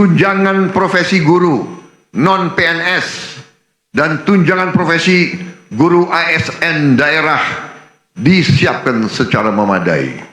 tunjangan profesi guru non-PNS dan tunjangan profesi guru ASN daerah disiapkan secara memadai.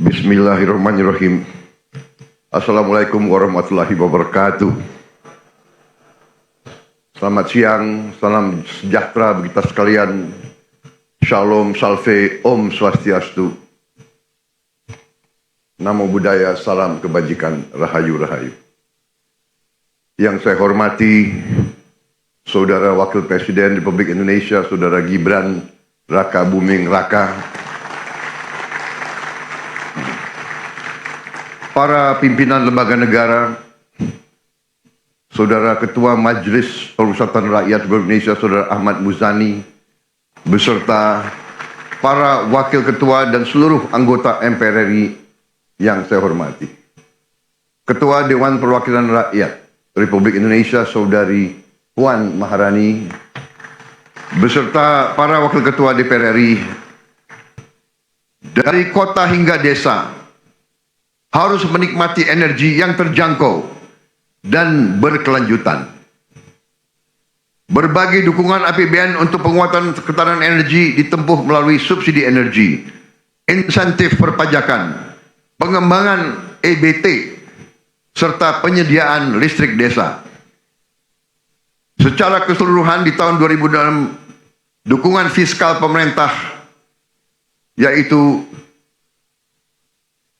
Bismillahirrahmanirrahim. Assalamualaikum warahmatullahi wabarakatuh. Selamat siang, salam sejahtera bagi kita sekalian. Shalom, salve, Om Swastiastu. Namo Buddhaya, salam kebajikan, rahayu rahayu. Yang saya hormati Saudara Wakil Presiden Republik Indonesia, Saudara Gibran Raka Buming Raka, para pimpinan lembaga negara, Saudara Ketua Majelis Permusyawaratan Rakyat Republik Indonesia, Saudara Ahmad Muzani, beserta para wakil ketua dan seluruh anggota MPR RI yang saya hormati. Ketua Dewan Perwakilan Rakyat Republik Indonesia, Saudari Puan Maharani, beserta para wakil ketua DPR RI dari kota hingga desa, harus menikmati energi yang terjangkau dan berkelanjutan. Berbagai dukungan APBN untuk penguatan ketahanan energi ditempuh melalui subsidi energi, insentif perpajakan, pengembangan EBT, serta penyediaan listrik desa. Secara keseluruhan di tahun 2006, dukungan fiskal pemerintah yaitu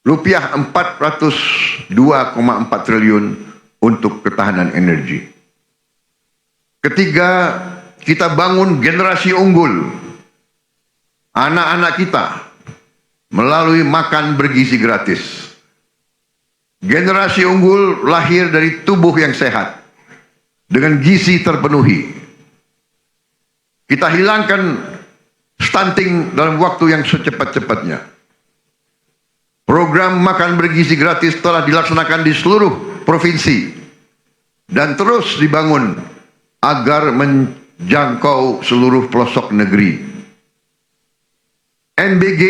Rupiah 402,4 triliun untuk ketahanan energi. Ketiga, kita bangun generasi unggul. Anak-anak kita melalui makan bergizi gratis. Generasi unggul lahir dari tubuh yang sehat, dengan gizi terpenuhi. Kita hilangkan stunting dalam waktu yang secepat-cepatnya. Program makan bergizi gratis telah dilaksanakan di seluruh provinsi dan terus dibangun agar menjangkau seluruh pelosok negeri. NBG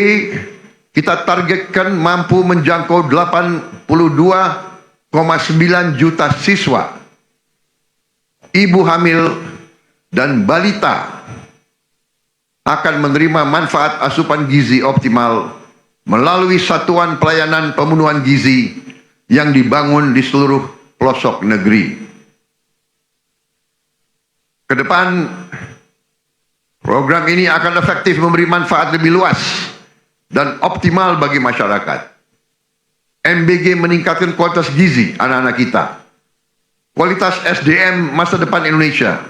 kita targetkan mampu menjangkau 82,9 juta siswa, ibu hamil dan balita akan menerima manfaat asupan gizi optimal melalui satuan pelayanan pemenuhan gizi yang dibangun di seluruh pelosok negeri. Kedepan, program ini akan efektif memberi manfaat lebih luas dan optimal bagi masyarakat. MBG meningkatkan kualitas gizi anak-anak kita, kualitas SDM masa depan Indonesia,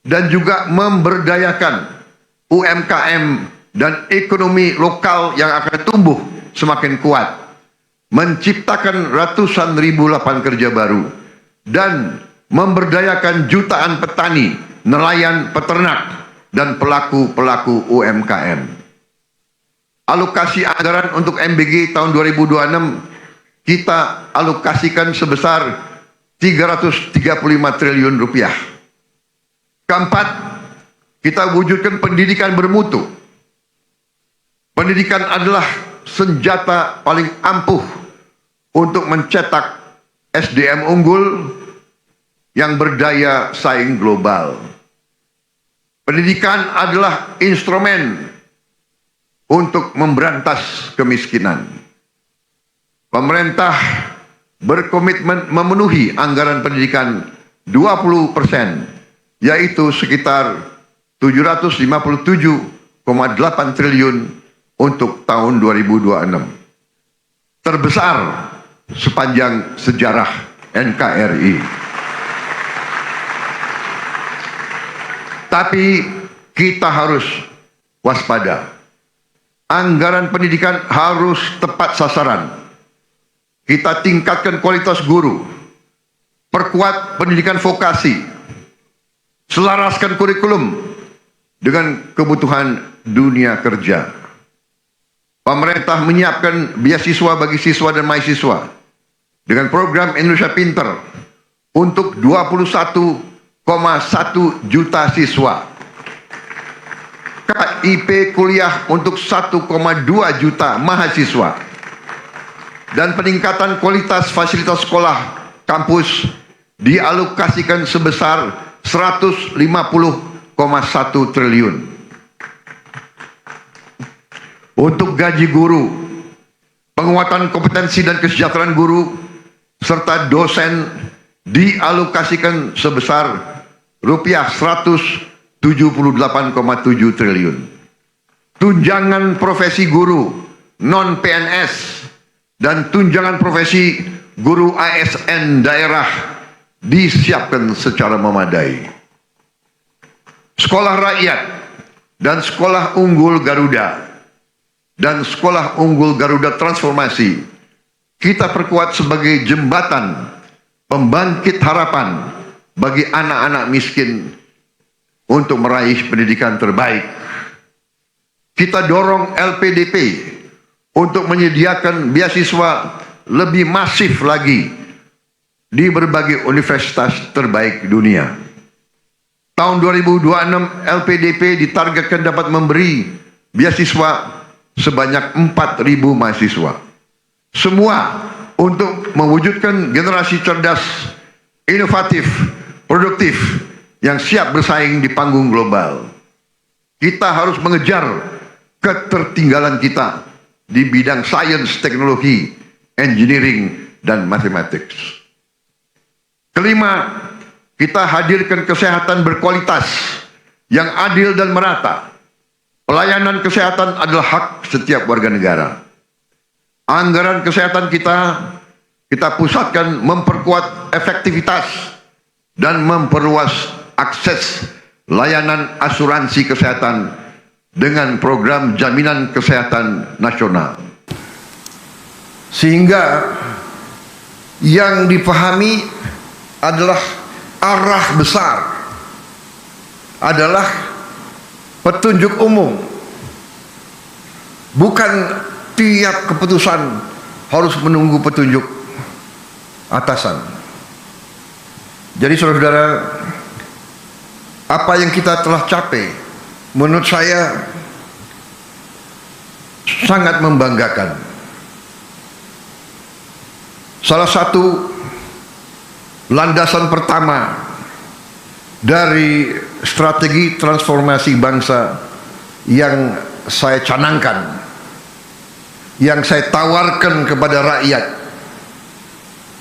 dan juga memberdayakan UMKM dan ekonomi lokal yang akan tumbuh semakin kuat, menciptakan ratusan ribu lapangan kerja baru, dan memberdayakan jutaan petani, nelayan, peternak, dan pelaku-pelaku UMKM. Alokasi anggaran untuk MBG tahun 2026 kita alokasikan sebesar 335 triliun rupiah. Keempat, kita wujudkan pendidikan bermutu. Pendidikan adalah senjata paling ampuh untuk mencetak SDM unggul yang berdaya saing global. Pendidikan adalah instrumen untuk memberantas kemiskinan. Pemerintah berkomitmen memenuhi anggaran pendidikan 20%, yaitu sekitar 757,8 triliun untuk tahun 2026. Terbesar sepanjang sejarah NKRI. Tapi kita harus waspada. Anggaran pendidikan harus tepat sasaran. Kita tingkatkan kualitas guru, perkuat pendidikan vokasi, selaraskan kurikulum dengan kebutuhan dunia kerja. Pemerintah menyiapkan beasiswa bagi siswa dan mahasiswa dengan program Indonesia Pinter untuk 21,1 juta siswa. KIP kuliah untuk 1,2 juta mahasiswa. Dan peningkatan kualitas fasilitas sekolah kampus dialokasikan sebesar 150,1 triliun. Untuk gaji guru, penguatan kompetensi dan kesejahteraan guru, serta dosen dialokasikan sebesar rupiah 178,7 triliun. Tunjangan profesi guru non-PNS dan tunjangan profesi guru ASN daerah disiapkan secara memadai. Sekolah rakyat dan sekolah unggul Garuda dan sekolah unggul Garuda Transformasi kita perkuat sebagai jembatan pembangkit harapan bagi anak-anak miskin untuk meraih pendidikan terbaik. Kita dorong LPDP untuk menyediakan beasiswa lebih masif lagi di berbagai universitas terbaik dunia. Tahun 2026 LPDP ditargetkan dapat memberi beasiswa sebanyak 4.000 mahasiswa. Semua untuk mewujudkan generasi cerdas, inovatif, produktif yang siap bersaing di panggung global. Kita harus mengejar ketertinggalan kita di bidang sains, teknologi, engineering, dan mathematics. Kelima, kita hadirkan kesehatan berkualitas yang adil dan merata. Pelayanan kesehatan adalah hak setiap warga negara. Anggaran kesehatan kita pusatkan memperkuat efektivitas dan memperluas akses layanan asuransi kesehatan dengan program jaminan kesehatan nasional. Sehingga yang dipahami adalah arah besar, adalah petunjuk umum, bukan tiap keputusan harus menunggu petunjuk atasan. Jadi saudara-saudara, apa yang kita telah capai menurut saya sangat membanggakan. Salah satu landasan pertama dari strategi transformasi bangsa yang saya canangkan, yang saya tawarkan kepada rakyat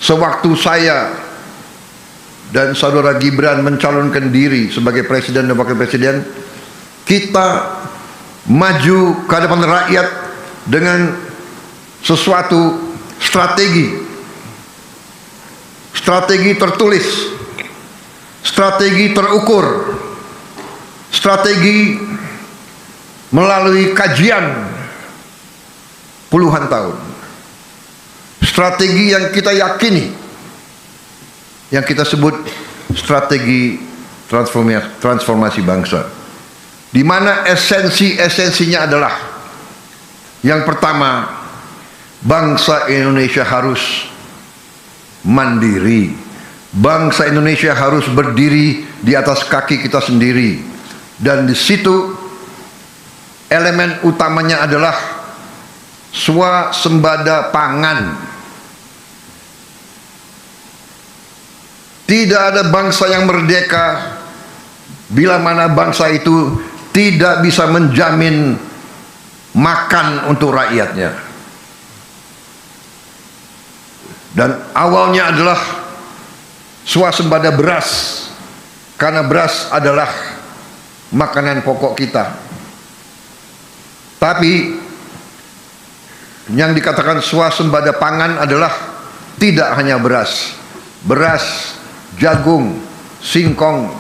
sewaktu saya dan saudara Gibran mencalonkan diri sebagai presiden dan wakil presiden, kita maju ke hadapan rakyat dengan sesuatu strategi tertulis, strategi terukur, strategi melalui kajian puluhan tahun, strategi yang kita yakini, yang kita sebut strategi transformasi bangsa, di mana esensinya adalah yang pertama, bangsa Indonesia harus mandiri. Bangsa Indonesia harus berdiri di atas kaki kita sendiri, dan di situ elemen utamanya adalah swasembada pangan. Tidak ada bangsa yang merdeka bila mana bangsa itu tidak bisa menjamin makan untuk rakyatnya. Dan awalnya adalah swasembada beras, karena beras adalah makanan pokok kita. Tapi yang dikatakan swasembada pangan adalah tidak hanya beras, jagung, singkong,